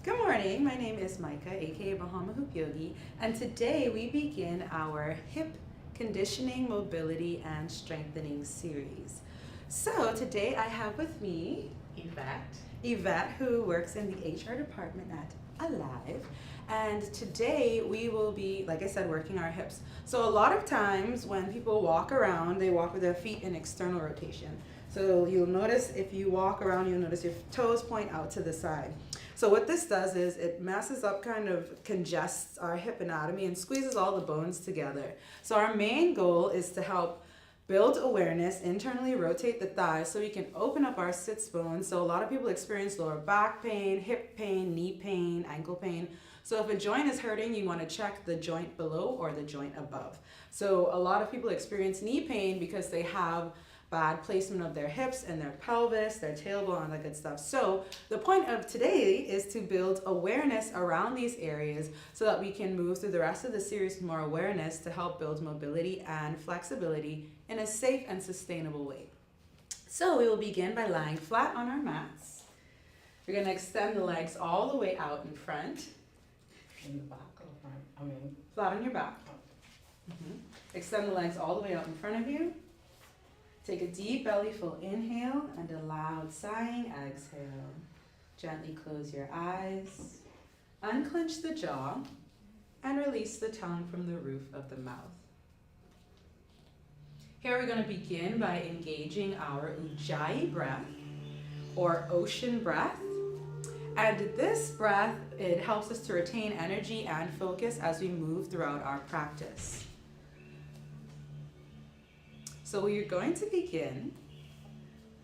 Good morning, my name is Micah, aka Bahama Hoop Yogi, and today we begin our hip conditioning, mobility, and strengthening series. So today I have with me Yvette, who works in the HR department at ALIV, and today we will be, like I said, working our hips. So a lot of times when people walk around, they walk with their feet in external rotation. So you'll notice if you walk around, you'll notice your toes point out to the side. So what this does is it messes up, kind of congests our hip anatomy and squeezes all the bones together. So our main goal is to help build awareness, internally rotate the thighs so we can open up our sits bones. So a lot of people experience lower back pain, hip pain, knee pain, ankle pain. So if a joint is hurting, you want to check the joint below or the joint above. So a lot of people experience knee pain because they have bad placement of their hips and their pelvis, their tailbone, and that good stuff. So the point of today is to build awareness around these areas so that we can move through the rest of the series with more awareness to help build mobility and flexibility in a safe and sustainable way. So we will begin by lying flat on our mats. We're going to extend the legs all the way out in front. In the back or front? Flat on your back. Extend the legs all the way out in front of you. Take a deep bellyful inhale and a loud sighing exhale. Gently close your eyes, unclench the jaw, and release the tongue from the roof of the mouth. Here we're going to begin by engaging our Ujjayi Breath or ocean breath. And this breath, it helps us to retain energy and focus as we move throughout our practice. So we're going to begin.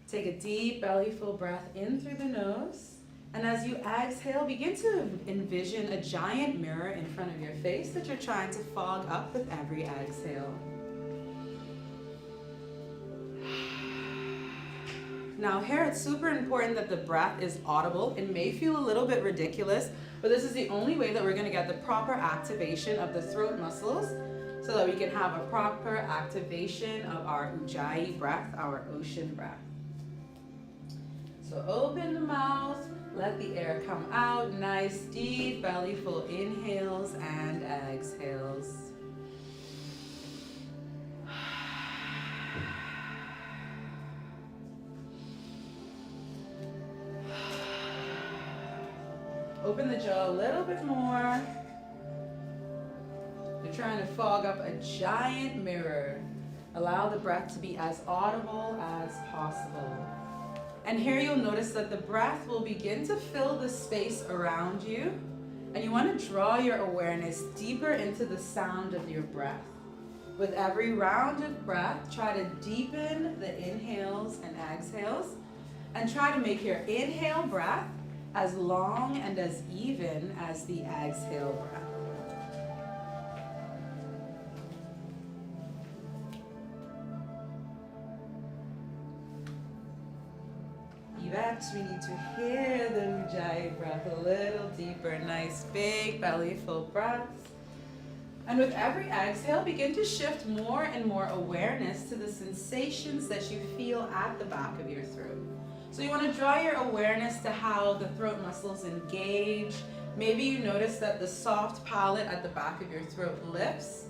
Take a deep bellyful breath in through the nose. And as you exhale, begin to envision a giant mirror in front of your face that you're trying to fog up with every exhale. Now here it's super important that the breath is audible. It may feel a little bit ridiculous, but this is the only way that we're going to get the proper activation of the throat muscles so that we can have a proper activation of our Ujjayi breath, our ocean breath. So open the mouth, let the air come out, nice deep bellyful inhales and exhales. Open the jaw a little bit more. You're trying to fog up a giant mirror. Allow the breath to be as audible as possible. And here you'll notice that the breath will begin to fill the space around you. And you want to draw your awareness deeper into the sound of your breath. With every round of breath, try to deepen the inhales and exhales. And try to make your inhale breath as long and as even as the exhale breath. Yvette, we need to hear the Ujjayi breath a little deeper. Nice big bellyful breaths. And with every exhale, begin to shift more and more awareness to the sensations that you feel at the back of your throat. So you want to draw your awareness to how the throat muscles engage. Maybe you notice that the soft palate at the back of your throat lifts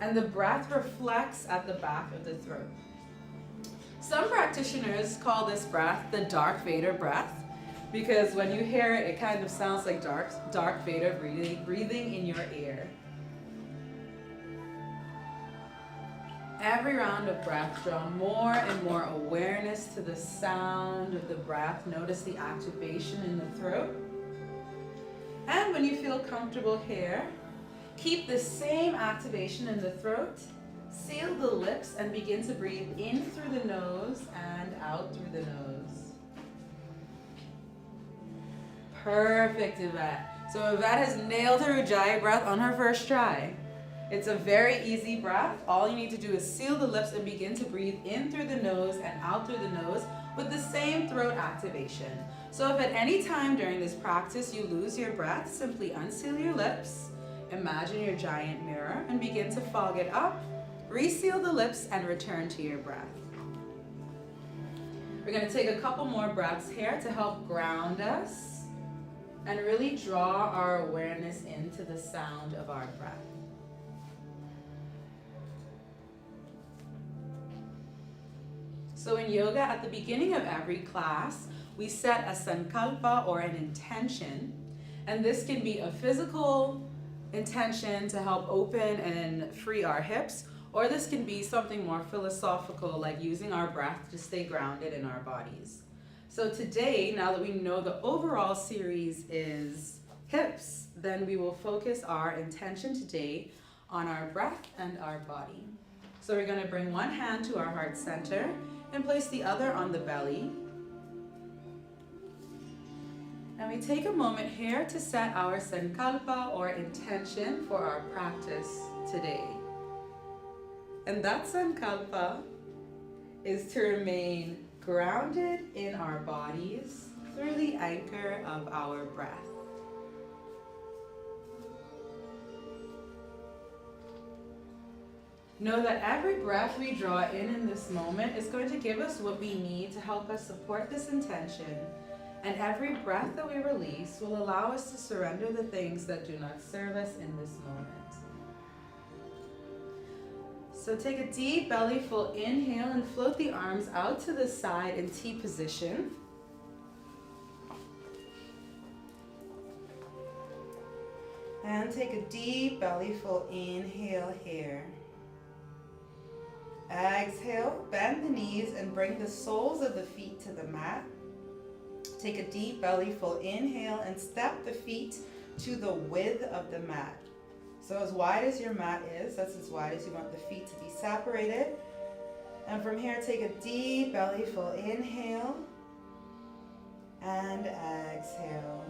and the breath reflects at the back of the throat. Some practitioners call this breath the Dark Vader breath because when you hear it, it kind of sounds like Dark Vader breathing in your ear. Every round of breath, draw more and more awareness to the sound of the breath. Notice the activation in the throat. And when you feel comfortable here, keep the same activation in the throat. Seal the lips and begin to breathe in through the nose and out through the nose. Perfect, Yvette. So Yvette has nailed her Ujjayi breath on her first try. It's a very easy breath. All you need to do is seal the lips and begin to breathe in through the nose and out through the nose with the same throat activation. So if at any time during this practice you lose your breath, simply unseal your lips, imagine your giant mirror, and begin to fog it up. Reseal the lips and return to your breath. We're going to take a couple more breaths here to help ground us. and really draw our awareness into the sound of our breath. So in yoga, at the beginning of every class, we set a sankalpa or an intention, and this can be a physical intention to help open and free our hips, or this can be something more philosophical, like using our breath to stay grounded in our bodies. So today, now that we know the overall series is hips, then we will focus our intention today on our breath and our body. So we're going to bring one hand to our heart center and place the other on the belly. And we take a moment here to set our sankalpa or intention for our practice today. And that sankalpa is to remain grounded in our bodies through the anchor of our breath. Know that every breath we draw in this moment is going to give us what we need to help us support this intention. And every breath that we release will allow us to surrender the things that do not serve us in this moment. So take a deep belly full inhale and float the arms out to the side in T position. And take a deep belly full inhale here. Exhale, bend the knees and bring the soles of the feet to the mat. Take a deep belly full inhale and step the feet to the width of the mat. So as wide as your mat is, that's as wide as you want the feet to be separated. And from here, take a deep belly full inhale and exhale.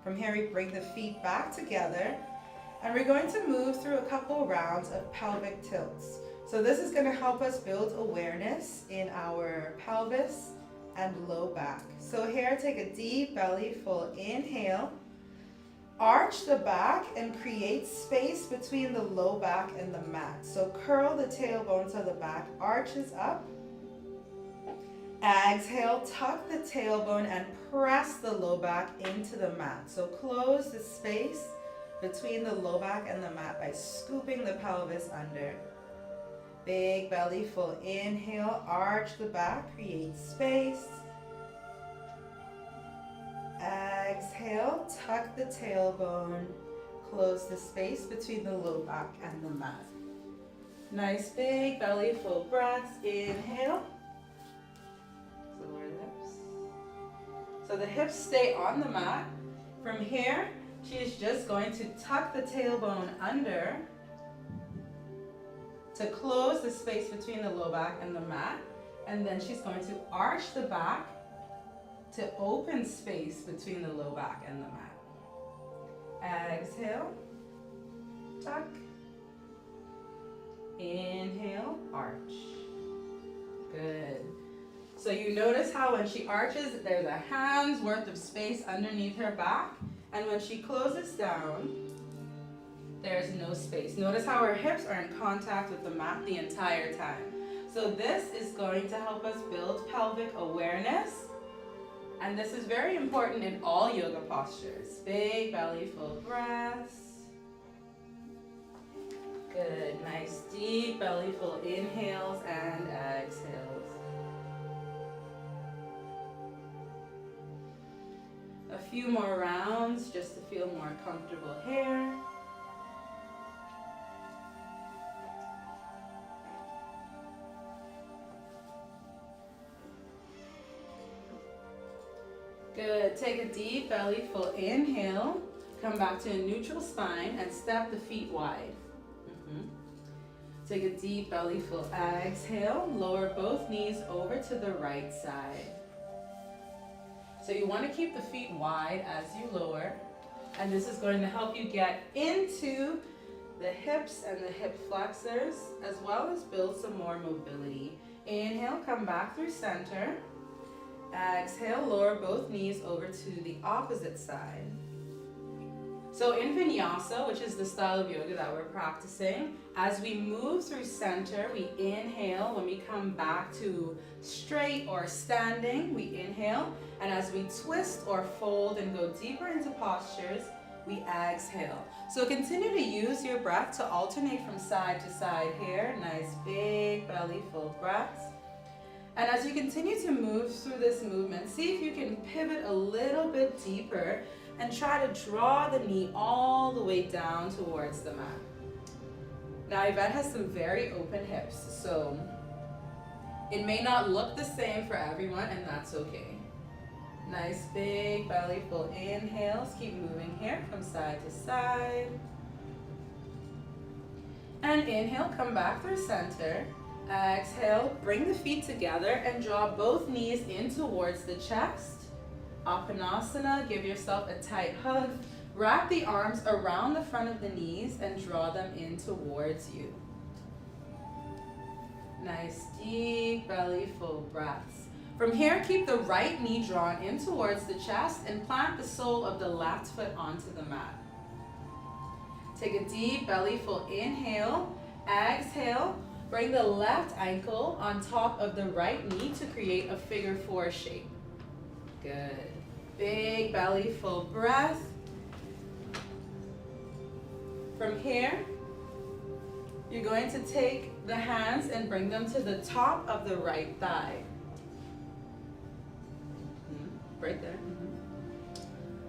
From here, we bring the feet back together, and we're going to move through a couple rounds of pelvic tilts. So this is going to help us build awareness in our pelvis and low back. So here, take a deep belly full inhale, arch the back and create space between the low back and the mat. So curl the tailbone so the back arches up. Exhale, tuck the tailbone and press the low back into the mat. So close the space between the low back and the mat by scooping the pelvis under. Big belly full inhale, arch the back, create space. Exhale, tuck the tailbone, close the space between the low back and the mat. Nice big belly full breaths, inhale. So the hips stay on the mat. From here, she is just going to tuck the tailbone under to close the space between the low back and the mat. And then she's going to arch the back to open space between the low back and the mat. Exhale, tuck. Inhale, arch. Good. So you notice how when she arches, there's a hand's worth of space underneath her back. And when she closes down, there's no space. Notice how her hips are in contact with the mat the entire time. So this is going to help us build pelvic awareness. And this is very important in all yoga postures. Big belly full breaths. Good, nice deep belly full inhales and exhales. A few more rounds just to feel more comfortable here. Good, take a deep belly full inhale, come back to a neutral spine and step the feet wide. Take a deep belly full exhale, lower both knees over to the right side. So you want to keep the feet wide as you lower, and this is going to help you get into the hips and the hip flexors, as well as build some more mobility. Inhale, come back through center. Exhale, lower both knees over to the opposite side. So in Vinyasa, which is the style of yoga that we're practicing, as we move through center, we inhale. When we come back to straight or standing, we inhale. And as we twist or fold and go deeper into postures, we exhale. So continue to use your breath to alternate from side to side here. Nice big belly full breaths. And as you continue to move through this movement, see if you can pivot a little bit deeper and try to draw the knee all the way down towards the mat. Now Yvette has some very open hips, so it may not look the same for everyone, and that's okay. Nice big belly full inhales. Keep moving here from side to side. And inhale, come back through center. Exhale, bring the feet together and draw both knees in towards the chest. Apanasana, give yourself a tight hug. Wrap the arms around the front of the knees and draw them in towards you. Nice deep belly full breaths. From here, keep the right knee drawn in towards the chest and plant the sole of the left foot onto the mat. Take a deep belly full inhale. Exhale, bring the left ankle on top of the right knee to create a figure four shape. Good. Big belly full breath. From here, you're going to take the hands and bring them to the top of the right thigh. Right there.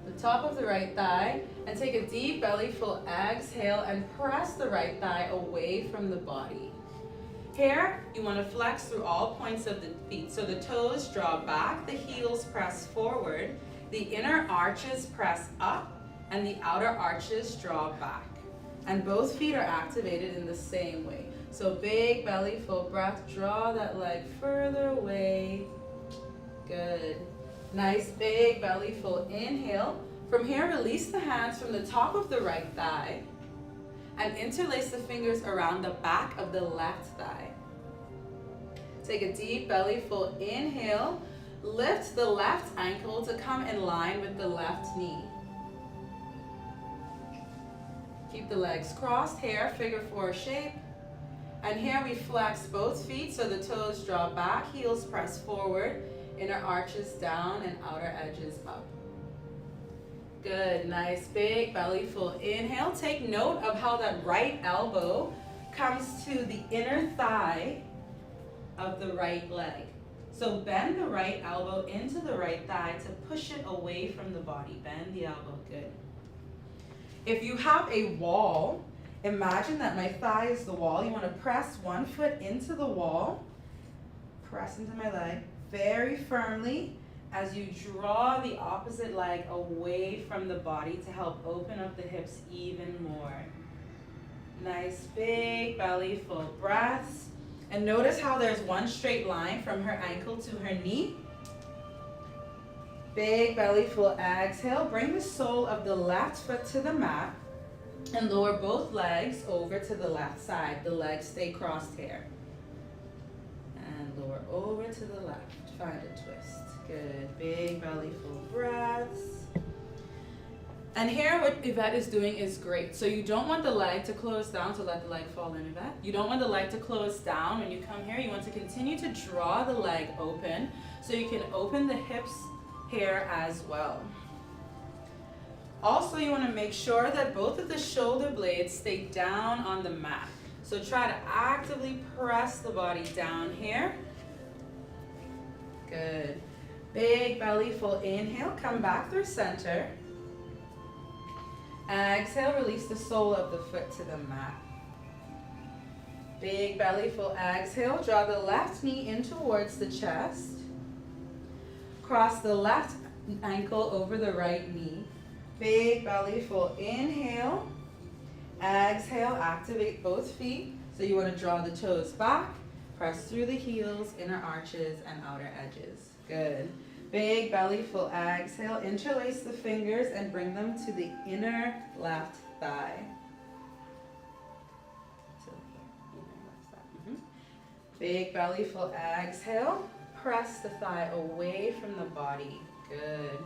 The top of the right thigh, and take a deep belly full exhale and press the right thigh away from the body. Here, you want to flex through all points of the feet. So the toes draw back, the heels press forward, the inner arches press up, and the outer arches draw back. And both feet are activated in the same way. So big belly full breath, draw that leg further away. Good. Nice big belly full inhale. From here, release the hands from the top of the right thigh and interlace the fingers around the back of the left thigh. Take a deep belly full inhale. Lift the left ankle to come in line with the left knee. Keep the legs crossed here, figure four shape. And here we flex both feet so the toes draw back, heels press forward, inner arches down and outer edges up. Good, nice big belly full inhale. Take note of how that right elbow comes to the inner thigh of the right leg. So bend the right elbow into the right thigh to push it away from the body. Bend the elbow, good. If you have a wall, imagine that my thigh is the wall. You want to press one foot into the wall, press into my leg very firmly as you draw the opposite leg away from the body to help open up the hips even more. Nice big belly full breaths. And notice how there's one straight line from her ankle to her knee. Big belly full exhale. Bring the sole of the left foot to the mat and lower both legs over to the left side. The legs stay crossed here. And lower over to the left. Find a twist. Good. Big belly full breaths. And here what Yvette is doing is great. So you don't want the leg to close down, so let the leg fall in, Yvette. You don't want the leg to close down when you come here. You want to continue to draw the leg open so you can open the hips here as well. Also, you want to make sure that both of the shoulder blades stay down on the mat. So try to actively press the body down here. Good. Big belly full inhale. Come back through center. Exhale, release the sole of the foot to the mat. Big belly full exhale. Draw the left knee in towards the chest. Cross the left ankle over the right knee. Big belly full inhale. Exhale, activate both feet. So you want to draw the toes back. Press through the heels, inner arches, and outer edges. Good. Big belly full exhale. Interlace the fingers and bring them to the inner left thigh. Big belly full exhale. Press the thigh away from the body. Good.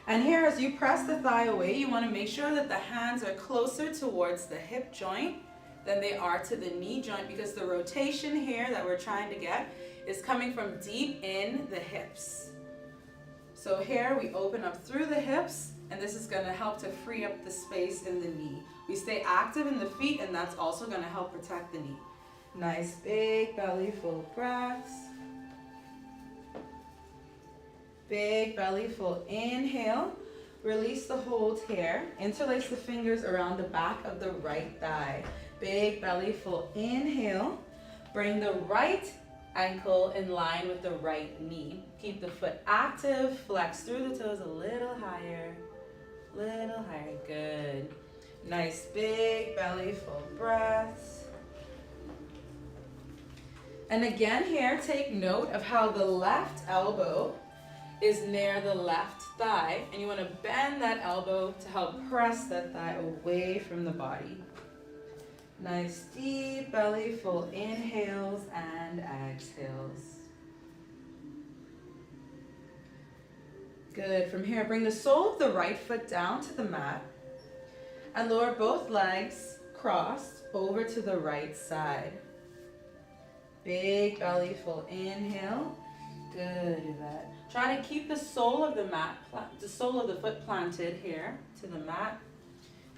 And here, as you press the thigh away, you want to make sure that the hands are closer towards the hip joint than they are to the knee joint, because the rotation here that we're trying to get is coming from deep in the hips. So here we open up through the hips, and this is going to help to free up the space in the knee. We stay active in the feet, and that's also going to help protect the knee. Nice big belly full breaths. Big belly full inhale. Release the hold here. Interlace the fingers around the back of the right thigh. Big belly full inhale. Bring the right ankle in line with the right knee. Keep the foot active. Flex through the toes a little higher. Little higher. Good. Nice big belly full breaths. And again here, take note of how the left elbow is near the left thigh, and you want to bend that elbow to help press that thigh away from the body. Nice deep belly full inhales and exhales. Good. From here, bring the sole of the right foot down to the mat and lower both legs crossed over to the right side. Big belly full inhale. Good, Yvette. Try to keep the sole of the mat, the sole of the foot planted here to the mat,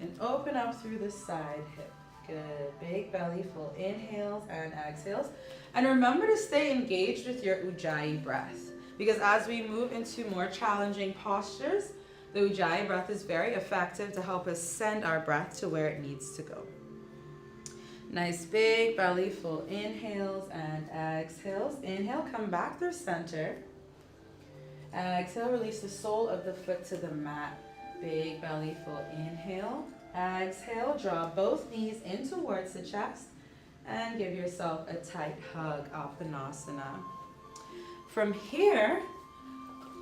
and open up through the side hip. Good. Big belly full inhales and exhales. And remember to stay engaged with your Ujjayi breath, because as we move into more challenging postures, the Ujjayi breath is very effective to help us send our breath to where it needs to go. Nice big belly full inhales and exhales. Inhale, come back through center. Exhale, release the sole of the foot to the mat. Big belly full inhale. Exhale, draw both knees in towards the chest and give yourself a tight hug, Apanasana. From here,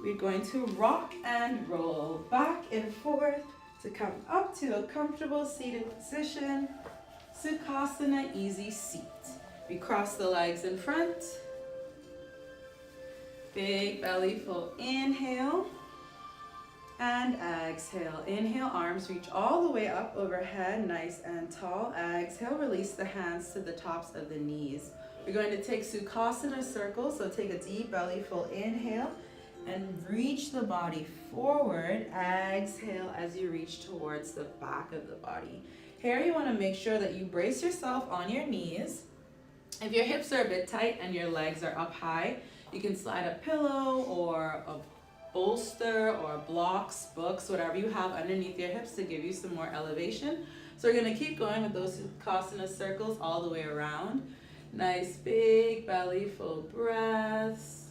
we're going to rock and roll back and forth to come up to a comfortable seated position. Sukhasana, easy seat. We cross the legs in front. Big belly full inhale and exhale. Inhale, arms reach all the way up overhead, nice and tall. Exhale, release the hands to the tops of the knees. We're going to take Sukhasana circles, so take a deep belly full inhale and reach the body forward. Exhale as you reach towards the back of the body. Here you want to make sure that you brace yourself on your knees. If your hips are a bit tight and your legs are up high, you can slide a pillow or a bolster or blocks, books, whatever you have underneath your hips to give you some more elevation. So we're going to keep going with those Sukhasana circles all the way around. Nice big belly full breaths.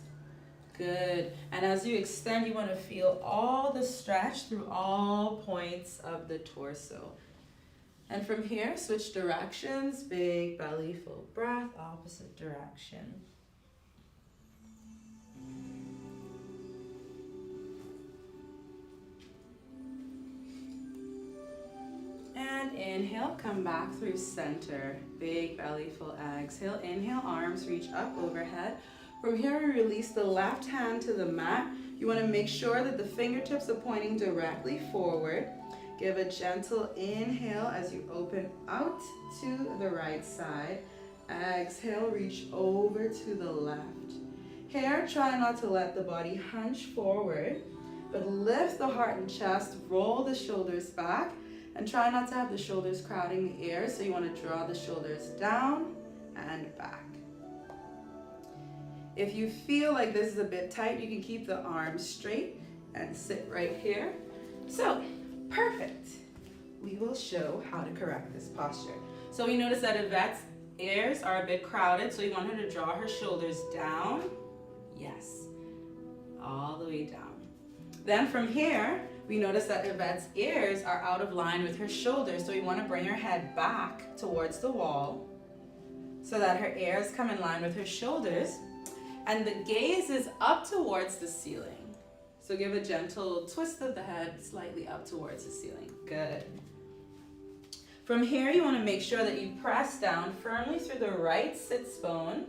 Good. And as you extend, you want to feel all the stretch through all points of the torso. And from here, switch directions. Big belly full breath, opposite direction. And inhale, come back through center. Big belly full exhale. Inhale, arms reach up overhead. From here, we release the left hand to the mat. You want to make sure that the fingertips are pointing directly forward. Give a gentle inhale as you open out to the right side. Exhale, reach over to the left. Here, try not to let the body hunch forward, but lift the heart and chest, roll the shoulders back, and try not to have the shoulders crowding the ears. So you want to draw the shoulders down and back. If you feel like this is a bit tight, you can keep the arms straight and sit right here. So, perfect. We will show how to correct this posture. So we notice that Yvette's ears are a bit crowded, so you want her to draw her shoulders down. Yes, all the way down. Then from here, we notice that Yvette's ears are out of line with her shoulders, so we want to bring her head back towards the wall so that her ears come in line with her shoulders, and the gaze is up towards the ceiling. So give a gentle twist of the head slightly up towards the ceiling. Good. From here, you want to make sure that you press down firmly through the right sits bone.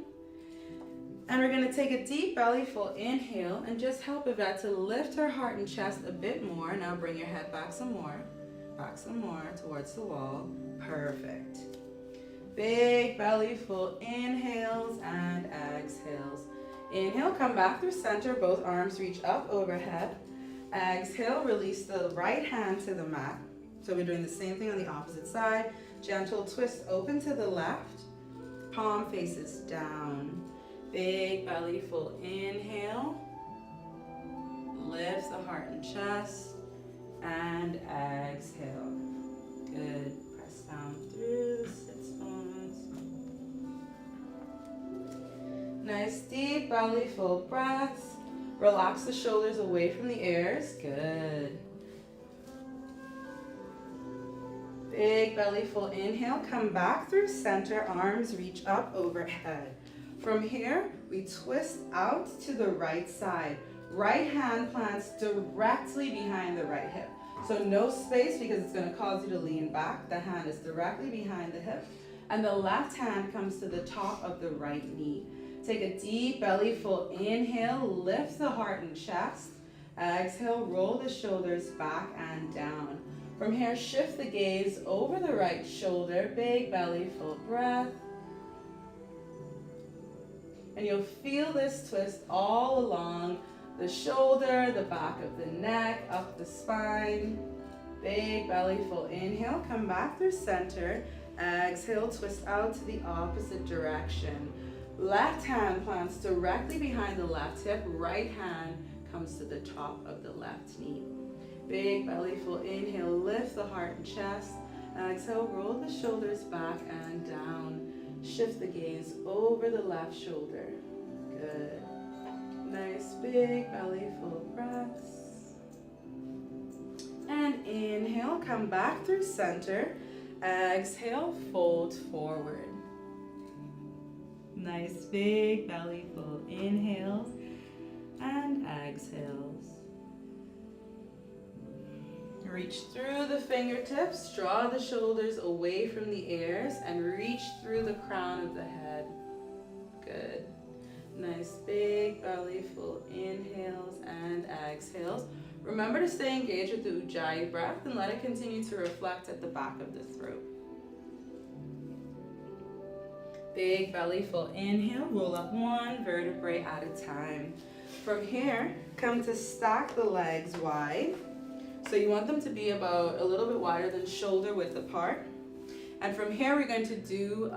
And we're going to take a deep belly full inhale and just help Yvette to lift her heart and chest a bit more. Now bring your head back some more towards the wall. Perfect. Big belly full inhales and exhales. Inhale, come back through center, both arms reach up overhead. Exhale, release the right hand to the mat. So we're doing the same thing on the opposite side. Gentle twist open to the left. Palm faces down. Big belly full inhale. Lifts the heart and chest. And exhale. Good. Press down through the sit bones. Nice deep belly full breaths. Relax the shoulders away from the ears. Good. Big belly full inhale. Come back through center. Arms reach up overhead. From here, we twist out to the right side. Right hand plants directly behind the right hip. So no space because it's going to cause you to lean back. The hand is directly behind the hip. And the left hand comes to the top of the right knee. Take a deep belly full inhale. Lift the heart and chest. Exhale, roll the shoulders back and down. From here, shift the gaze over the right shoulder. Big belly full breath. And you'll feel this twist all along the shoulder, the back of the neck, up the spine. Big belly full inhale. Come back through center. Exhale, twist out to the opposite direction. Left hand plants directly behind the left hip. Right hand comes to the top of the left knee. Big belly full inhale. Lift the heart and chest. Exhale, roll the shoulders back and down. Shift the gaze over the left shoulder. Good. Nice big belly full breaths. And inhale, come back through center. Exhale, fold forward. Nice big belly full inhales and exhales. Reach through the fingertips, draw the shoulders away from the ears, and reach through the crown of the head. Good. Nice big belly full inhales and exhales. Remember to stay engaged with the Ujjayi breath and let it continue to reflect at the back of the throat. Big belly full inhale, roll up one vertebrae at a time. From here, come to stack the legs wide. So you want them to be about a little bit wider than shoulder width apart. And from here, we're going to do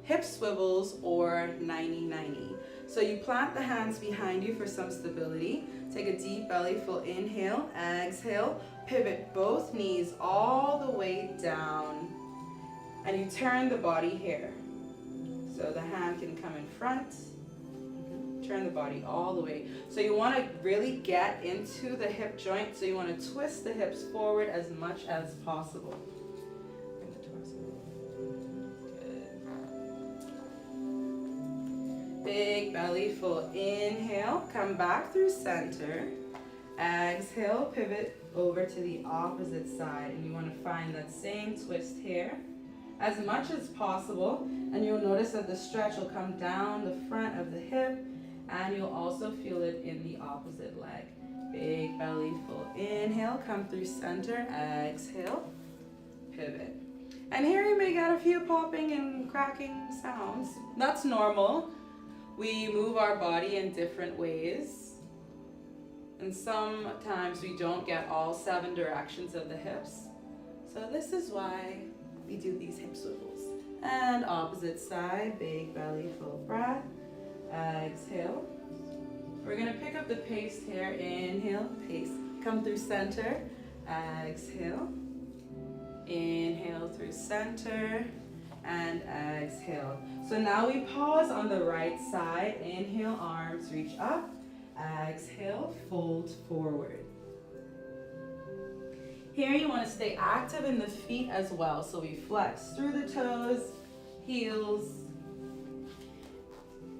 hip swivels or 90-90. So you plant the hands behind you for some stability. Take a deep belly full inhale, exhale, pivot both knees all the way down. And you turn the body here. So the hand can come in front. Turn the body all the way. So you want to really get into the hip joint. So you want to twist the hips forward as much as possible. Bring the torso. Good. Big belly full inhale. Come back through center. Exhale, pivot over to the opposite side. And you want to find that same twist here as much as possible. And you'll notice that the stretch will come down the front of the hip. And you'll also feel it in the opposite leg. Big belly full inhale, come through center, exhale, pivot. And here you may get a few popping and cracking sounds. That's normal. We move our body in different ways. And sometimes we don't get all 7 directions of the hips. So this is why we do these hip swivels. And opposite side, big belly full breath. Exhale. We're going to pick up the pace here. Inhale, pace. Come through center. Exhale. Inhale through center. And exhale. So now we pause on the right side. Inhale, arms reach up. Exhale, fold forward. Here you want to stay active in the feet as well. So we flex through the toes, heels,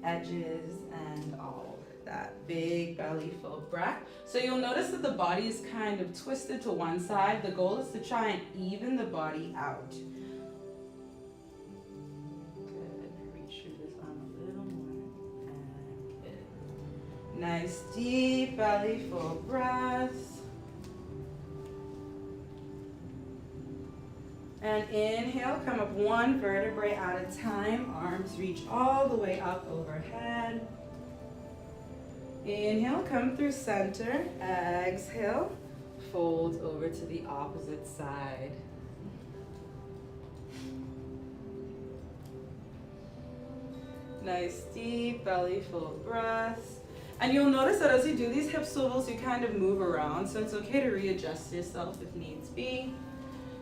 edges, and all that. Big belly full breath. So you'll notice that the body is kind of twisted to one side. The goal is to try and even the body out. Good. Reach through this arm a little more. Nice deep belly full breaths. And inhale, come up one vertebrae at a time. Arms reach all the way up overhead. Inhale, come through center. Exhale, fold over to the opposite side. Nice deep belly full breaths. And you'll notice that as you do these hip swivels, you kind of move around, so it's okay to readjust yourself if needs be.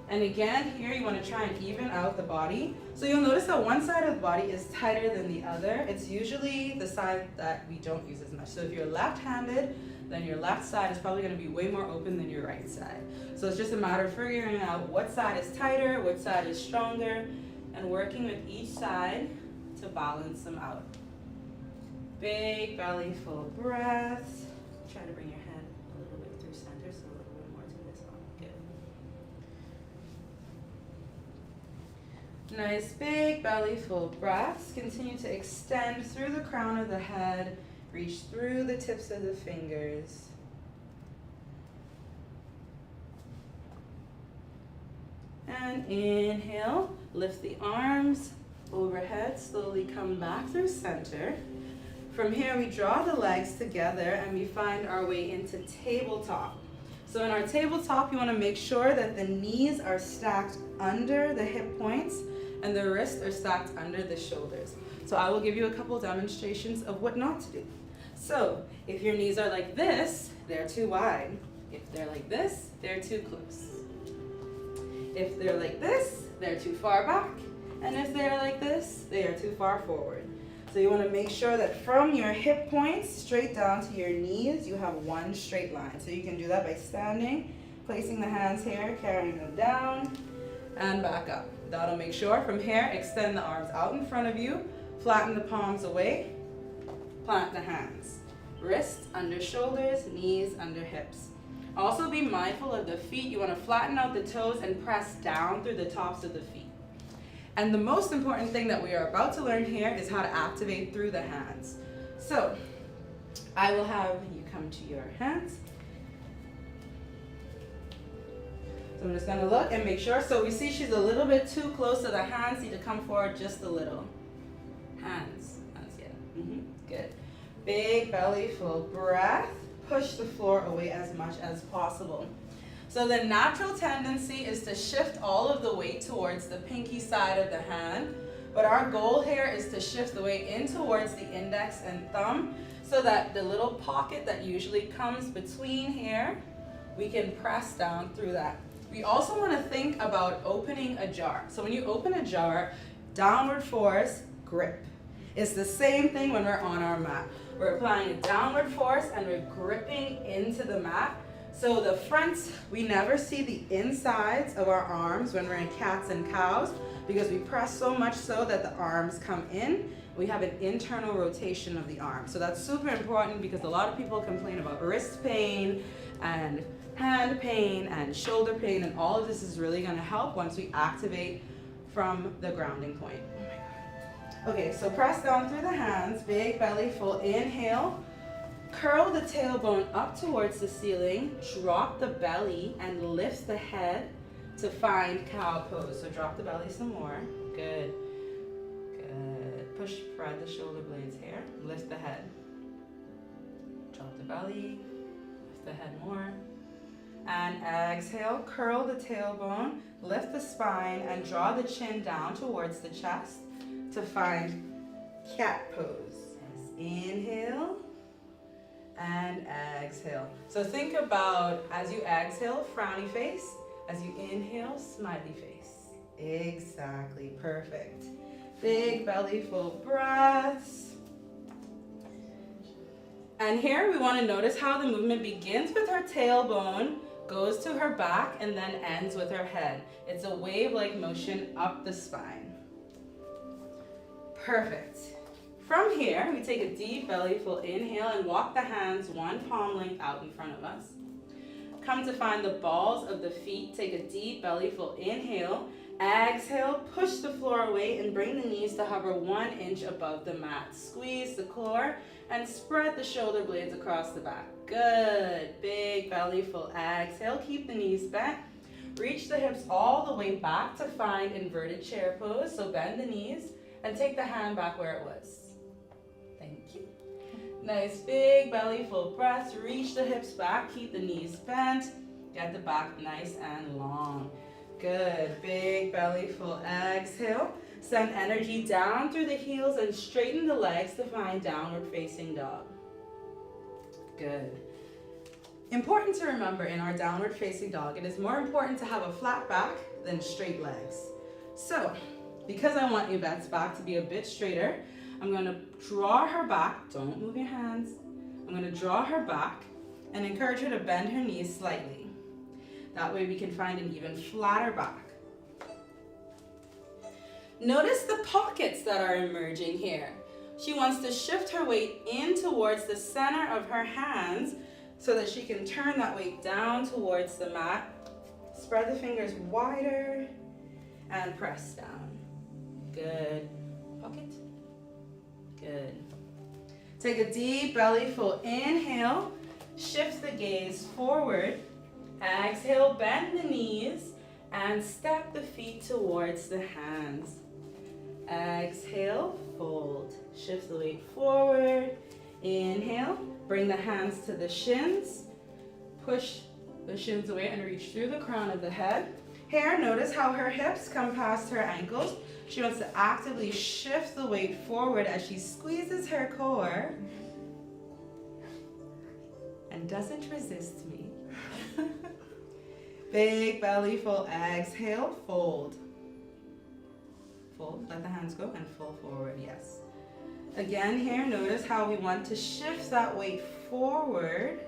And again, here you want to try and even out the body. So you'll notice that one side of the body is tighter than the other. It's usually the side that we don't use as much. So if you're left-handed, then your left side is probably going to be way more open than your right side. So it's just a matter of figuring out what side is tighter, what side is stronger, and working with each side to balance them out. Big belly full breaths. Try to bring your head a little bit through center, so a little bit more to this one. Good. Nice big belly full breaths. Continue to extend through the crown of the head. Reach through the tips of the fingers. And inhale, lift the arms overhead, slowly come back through center. From here, we draw the legs together and we find our way into tabletop. So in our tabletop, you want to make sure that the knees are stacked under the hip points and the wrists are stacked under the shoulders. So I will give you a couple demonstrations of what not to do. So if your knees are like this, they're too wide. If they're like this, they're too close. If they're like this, they're too far back. And if they're like this, they are too far forward. So you want to make sure that from your hip points straight down to your knees, you have one straight line. So you can do that by standing, placing the hands here, carrying them down, and back up. That'll make sure from here, extend the arms out in front of you, flatten the palms away, plant the hands. Wrists under shoulders, knees under hips. Also be mindful of the feet. You want to flatten out the toes and press down through the tops of the feet. And the most important thing that we are about to learn here is how to activate through the hands. So I will have you come to your hands. So I'm just going to look and make sure. So we see she's a little bit too close to the hands. Need to come forward just a little. Hands, yeah. Good. Big belly full breath. Push the floor away as much as possible. So the natural tendency is to shift all of the weight towards the pinky side of the hand, but our goal here is to shift the weight in towards the index and thumb so that the little pocket that usually comes between here, we can press down through that. We also want to think about opening a jar. So when you open a jar, downward force, grip. It's the same thing when we're on our mat. We're applying a downward force and we're gripping into the mat. So the fronts, we never see the insides of our arms when we're in cats and cows because we press so much so that the arms come in. We have an internal rotation of the arm. So that's super important because a lot of people complain about wrist pain and hand pain and shoulder pain, and all of this is really going to help once we activate from the grounding point. Oh my God. Okay, so press down through the hands, big belly full. Inhale. Curl the tailbone up towards the ceiling, drop the belly, and lift the head to find cow pose. So drop the belly some more. Good. Good. Push, spread the shoulder blades here. Lift the head. Drop the belly. Lift the head more. And exhale, curl the tailbone, lift the spine, and draw the chin down towards the chest to find cat pose. Inhale. And exhale. So think about, as you exhale, frowny face. As you inhale, smiley face. Exactly, perfect. Big belly full breaths. And here we want to notice how the movement begins with her tailbone, goes to her back, and then ends with her head. It's a wave-like motion up the spine. Perfect. From here, we take a deep belly full inhale and walk the hands one palm length out in front of us. Come to find the balls of the feet. Take a deep belly full inhale Exhale, push the floor away and bring the knees to hover 1 inch above the mat. Squeeze the core and spread the shoulder blades across the back. Good. Big belly full. Exhale, keep the knees bent. Reach the hips all the way back to find inverted chair pose. So bend the knees and take the hand back where it was. Thank you. Nice big belly full breaths. Reach the hips back. Keep the knees bent. Get the back nice and long. Good. Big belly full. Exhale. Send energy down through the heels and straighten the legs to find downward facing dog. Good. Important to remember in our downward facing dog, it is more important to have a flat back than straight legs. So, because I want Yvette's back to be a bit straighter, I'm going to draw her back. Don't move your hands. I'm going to draw her back and encourage her to bend her knees slightly. That way we can find an even flatter back. Notice the pockets that are emerging here. She wants to shift her weight in towards the center of her hands so that she can turn that weight down towards the mat. Spread the fingers wider and press down. Good. Pocket. Good. Take a deep belly full inhale. Shift the gaze forward. Exhale, bend the knees and step the feet towards the hands. Exhale, fold. Shift the weight forward. Inhale, bring the hands to the shins. Push the shins away and reach through the crown of the head. Here, notice how her hips come past her ankles. She wants to actively shift the weight forward as she squeezes her core and doesn't resist me. Big belly full. Exhale, fold. Fold, let the hands go and fold forward, yes. Again here, notice how we want to shift that weight forward.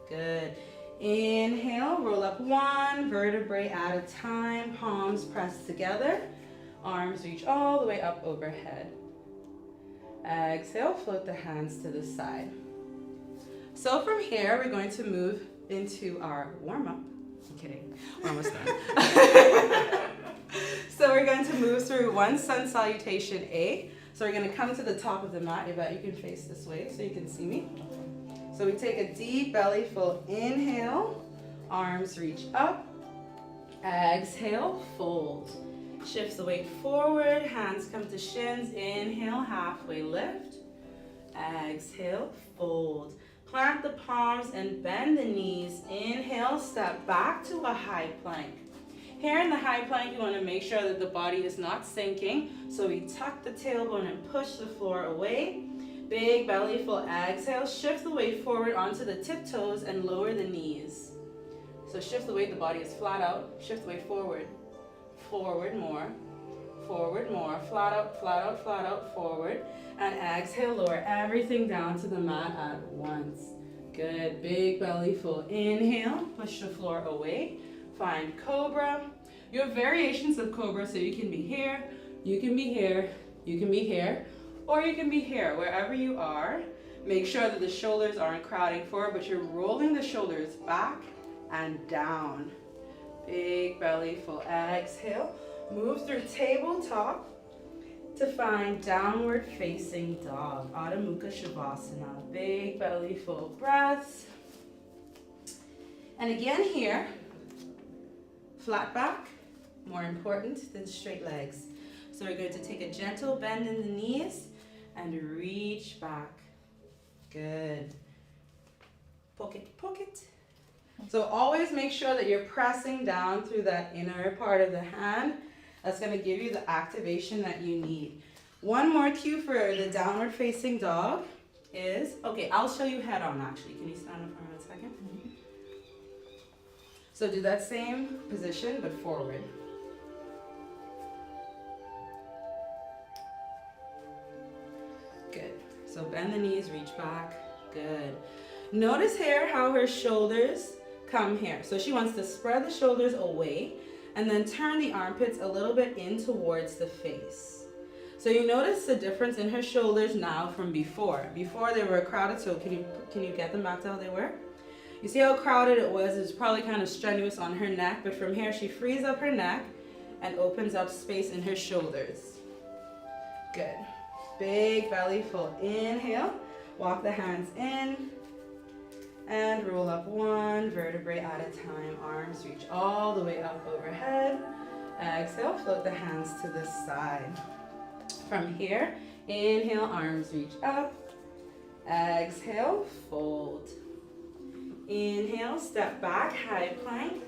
Good. Inhale, roll up 1 vertebrae at a time, palms pressed together. Arms reach all the way up overhead. Exhale, float the hands to the side. So from here, we're going to move into our warm-up. I'm kidding, we're almost done. So we're going to move through 1 sun salutation A. So we're going to come to the top of the mat. Yvette, you can face this way so you can see me. So we take a deep belly full inhale. Arms reach up. Exhale, fold. Shift the weight forward. Hands come to shins. Inhale, halfway lift. Exhale, fold. Plant the palms and bend the knees. Inhale, step back to a high plank. Here in the high plank, you want to make sure that the body is not sinking. So we tuck the tailbone and push the floor away. Big belly full. Exhale, shift the weight forward onto the tiptoes and lower the knees. So shift the weight, the body is flat out. Shift the weight forward. Forward more. Forward more. Flat out, flat out, flat out, forward. And exhale, lower everything down to the mat at once. Good. Big belly full. Inhale, push the floor away. Find Cobra. You have variations of Cobra, so you can be here, you can be here, you can be here, or you can be here. Wherever you are, make sure that the shoulders aren't crowding forward, but you're rolling the shoulders back and down. Big belly full. Exhale. Move through tabletop to find downward facing dog. Adho Mukha Shavasana. Big belly full breaths. And again here, flat back, more important than straight legs. So we're going to take a gentle bend in the knees and reach back. Good. Pocket, pocket. So always make sure that you're pressing down through that inner part of the hand. That's going to give you the activation that you need. One more cue for the downward facing dog is, okay, I'll show you head on actually. Can you stand up for me 1 second? So do that same position, but forward. Good. So bend the knees, reach back. Good. Notice here how her shoulders come here. So she wants to spread the shoulders away and then turn the armpits a little bit in towards the face. So you notice the difference in her shoulders now from before. Before they were crowded, so can you get them back to how they were? You see how crowded it was? It was probably kind of strenuous on her neck, but from here she frees up her neck and opens up space in her shoulders. Good. Big belly full. Inhale. Walk the hands in. And roll up one vertebrae at a time. Arms reach all the way up overhead. Exhale, float the hands to the side. From here, inhale, arms reach up. Exhale, fold. Inhale, step back, high plank,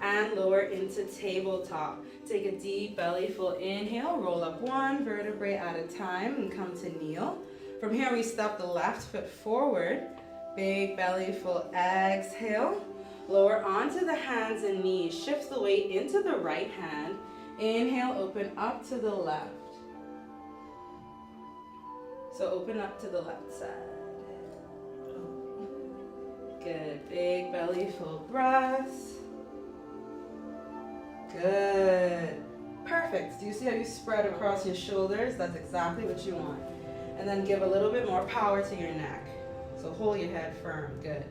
and lower into tabletop. Take a deep belly full inhale, roll up one vertebrae at a time and come to kneel. From here, we step the left foot forward. Big belly full, exhale. Lower onto the hands and knees. Shift the weight into the right hand. Inhale, open up to the left. So open up to the left side. Good. Big belly full breaths. Good. Perfect. Do you see how you spread across your shoulders? That's exactly what you want. And then give a little bit more power to your neck. So hold your head firm. Good.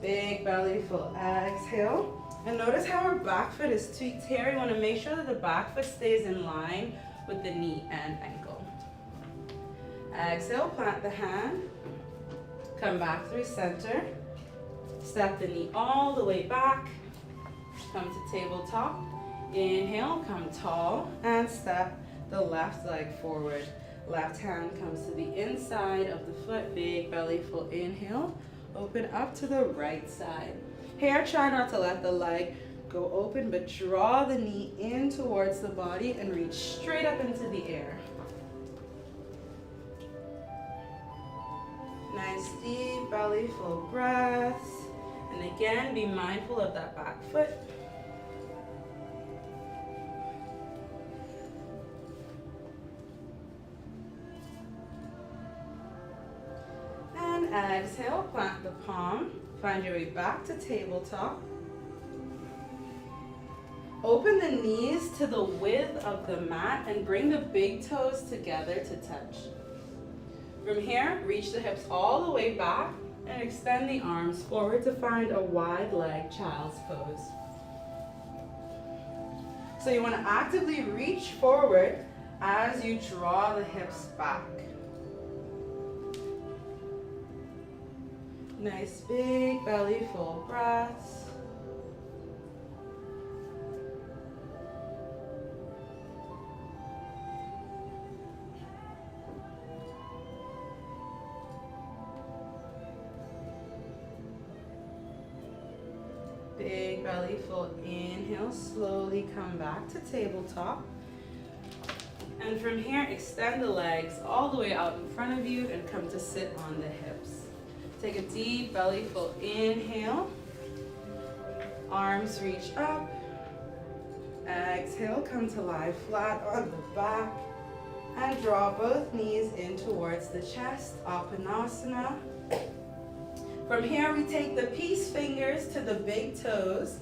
Big belly full. Exhale. And notice how our back foot is tweaked here. You want to make sure that the back foot stays in line with the knee and ankle. Exhale, plant the hand. Come back through center. Step the knee all the way back. Come to tabletop. Inhale, come tall. And step the left leg forward. Left hand comes to the inside of the foot. Big belly full. Inhale. Open up to the right side. Here, try not to let the leg go open, but draw the knee in towards the body and reach straight up into the air. Nice deep belly full breaths. And again, be mindful of that back foot. And exhale, plant the palm. Find your way back to tabletop. Open the knees to the width of the mat and bring the big toes together to touch. From here, reach the hips all the way back and extend the arms forward to find a wide leg child's pose. So you want to actively reach forward as you draw the hips back. Nice big belly full breaths. Big belly full. Inhale, slowly come back to tabletop. And from here, extend the legs all the way out in front of you and come to sit on the hips. Take a deep belly full inhale. Arms reach up. Exhale, come to lie flat on the back. And draw both knees in towards the chest, Apanasana. From here, we take the peace fingers to the big toes.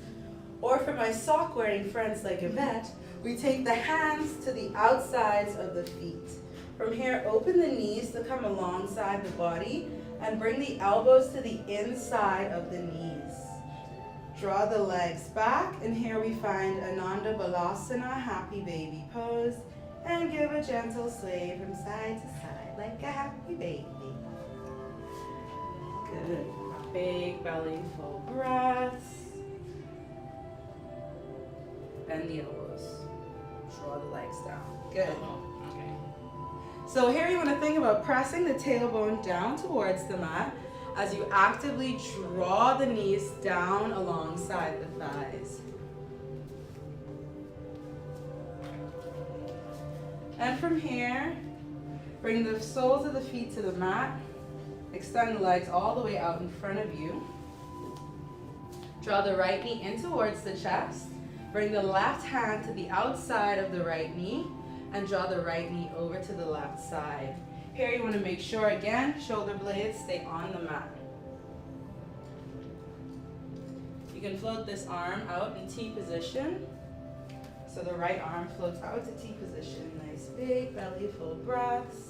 Or for my sock-wearing friends like Yvette, we take the hands to the outsides of the feet. From here, open the knees to come alongside the body and bring the elbows to the inside of the knees. Draw the legs back, and here we find Ananda Balasana, happy baby pose, and give a gentle sway from side to side like a happy baby. Good. Big belly full breaths. Bend the elbows. Draw the legs down. Good. Okay. So here you want to think about pressing the tailbone down towards the mat as you actively draw the knees down alongside the thighs. And from here, bring the soles of the feet to the mat. Extend the legs all the way out in front of you. Draw the right knee in towards the chest. Bring the left hand to the outside of the right knee and draw the right knee over to the left side. Here you want to make sure, again, shoulder blades stay on the mat. You can float this arm out in T position. So the right arm floats out to T position. Nice big belly full breaths.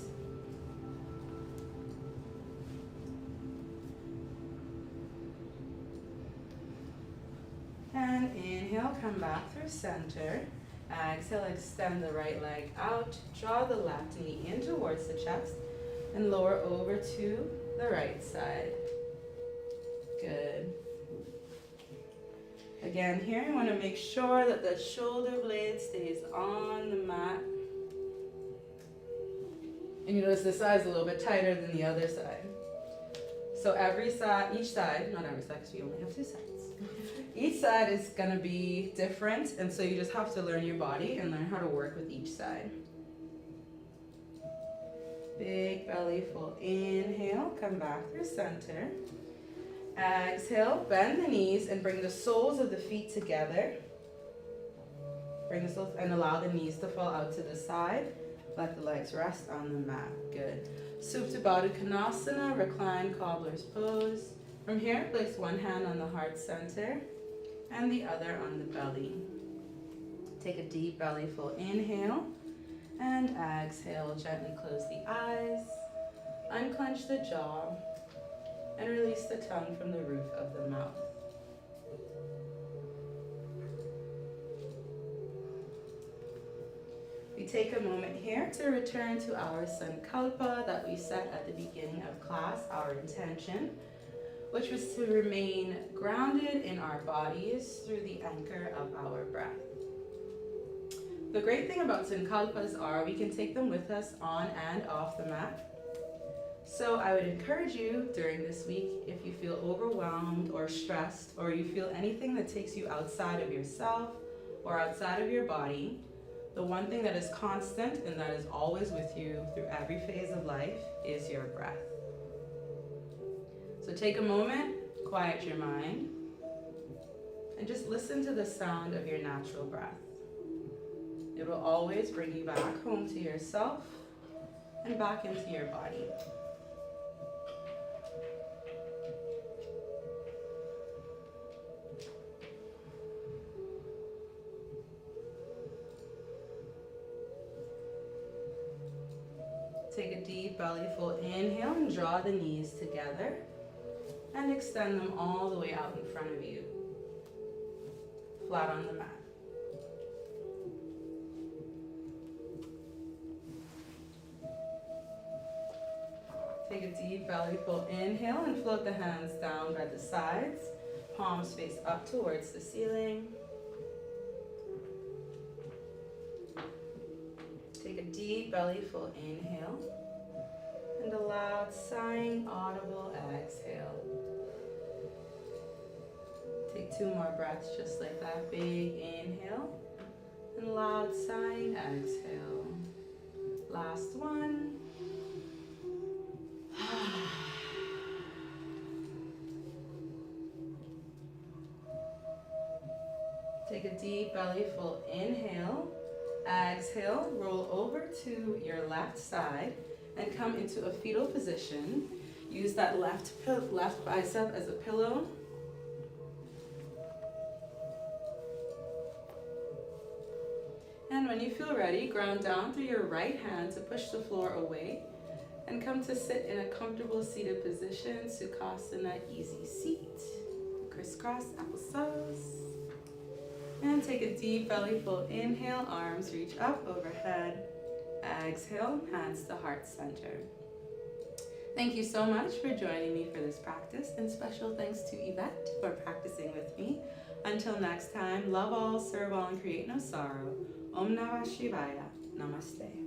And inhale, come back through center. Exhale, extend the right leg out. Draw the left knee in towards the chest and lower over to the right side. Good. Again, here you want to make sure that the shoulder blade stays on the mat. And you notice this side is a little bit tighter than the other side. So every side, each side, not every side because we only have two sides. Each side is going to be different, and so you just have to learn your body and learn how to work with each side. Big belly full. Inhale, come back through center. Exhale, bend the knees and bring the soles of the feet together. Bring the soles and allow the knees to fall out to the side. Let the legs rest on the mat. Good. Supta Baddha Konasana, recline cobbler's pose. From here, place one hand on the heart center and the other on the belly. Take a deep belly full inhale and exhale. Gently close the eyes, unclench the jaw, and release the tongue from the roof of the mouth. We take a moment here to return to our sankalpa that we set at the beginning of class, our intention, which was to remain grounded in our bodies through the anchor of our breath. The great thing about sankalpas are we can take them with us on and off the mat. So I would encourage you during this week, if you feel overwhelmed or stressed, or you feel anything that takes you outside of yourself or outside of your body, the one thing that is constant and that is always with you through every phase of life is your breath. So take a moment, quiet your mind, and just listen to the sound of your natural breath. It will always bring you back home to yourself and back into your body. Take a deep belly full inhale and draw the knees together and extend them all the way out in front of you, flat on the mat. Take a deep belly full inhale and float the hands down by the sides, palms face up towards the ceiling. Take a deep belly full inhale and a loud sighing audible exhale. Take 2 more breaths just like that. Big inhale and loud sighing exhale. Last one. Take a deep belly full inhale. Exhale, roll over to your left side and come into a fetal position. Use that left bicep as a pillow. And when you feel ready, ground down through your right hand to push the floor away and come to sit in a comfortable seated position, Sukhasana, easy seat. Crisscross applesauce. And take a deep belly full inhale, arms reach up overhead. Exhale, hands to heart center. Thank you so much for joining me for this practice, and special thanks to Yvette for practicing with me. Until next time, love all, serve all, and create no sorrow. Om Namah Shivaya. Namaste.